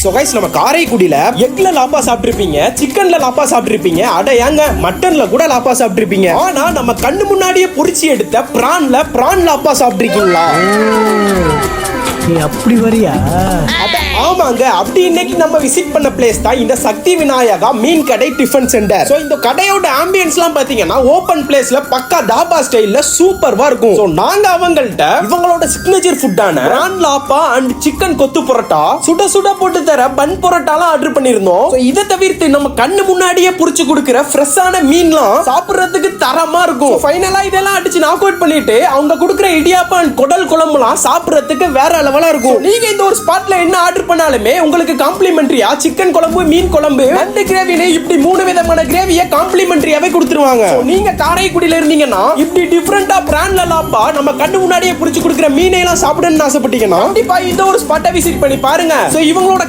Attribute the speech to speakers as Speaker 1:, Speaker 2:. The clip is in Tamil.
Speaker 1: சோ கைஸ், நம்ம காரைக்குடியில எக்ல லாப்பா சாப்பிட்டிருப்பீங்க, சிக்கன்ல லாப்பா சாப்பிட்டிருப்பீங்க, அட ஏங்க மட்டன்ல கூட லாப்பா சாப்பிட்டிருப்பீங்க. ஆனா நம்ம கண்ணு முன்னாடியே பொரிச்சி எடுத்த பிரான் லாப்பா சாப்பிட்டிருக்கீங்களா?
Speaker 2: நீ அப்படி வரியா?
Speaker 1: ஆமாங்க, அப்படி இன்னைக்கு நம்ம விசிட் பண்ண பிளேஸ் தான் இந்த சக்தி விநாயகா மீன் கடை டிஃபன் சென்டர். சோ இந்த கடையோட ஆம்பியன்ஸ்லாம் பாத்தீங்கன்னா ஓபன் பிளேஸ்ல பக்கா தாபா ஸ்டைல்ல சூப்பர்வா இருக்கும். சோ நாங்க அவங்கள்ட்ட இவங்களோட சிக்னேச்சர் ஃபுட்டான பிரான் லாப்பா அண்ட் சிக்கன் கொத்து பரோட்டா, சுட சுட போட்டு தர பன் பரோட்டாலாம் ஆர்டர் பண்ணிருந்தோம். சோ இதை தவிர்த்து நம்ம கண்ணு முன்னாடியே புரிச்சு கொடுக்கிற ஃப்ரெஷ்ஷான மீன்லாம் சாப்பிடுறதுக்கு தரமா இருக்கும். ஃபைனலா இதெல்லாம் அடிச்சு நாக் அவுட் பண்ணிட்டு அவங்க கொடுக்கிற இடியாப்பம் அண்ட் குடல் குழம்புலாம் சாப்பிடுறதுக்கு வேற லெவலா இருக்கும். நீங்க இந்த ஒரு ஸ்பாட்ல என்ன ஆர்டர் பண்ணாலுமே உங்களுக்கு காம்ப்ளிமெண்டரியா சிக்கன் குழம்பு, மீன் குழம்பு, ரெண்டு கிரேவினே இப்படி 3 விதமான கிரேவியை காம்ப்ளிமெண்டரியாவே கொடுத்துருவாங்க. நீங்க காரைக்குடியில இருந்தீங்கன்னா இப்படி டிஃபரெண்டா பிரான்ல லாப்பா நம்ம கண்ணு முன்னாடியே புடிச்சு கொடுக்கிற மீனை எல்லாம் சாப்பிடணும்னு ஆசைப்பட்டீங்கன்னா கண்டிப்பா இந்த ஒரு ஸ்பாட்டை விசிட் பண்ணி பாருங்க. சோ இவங்களோட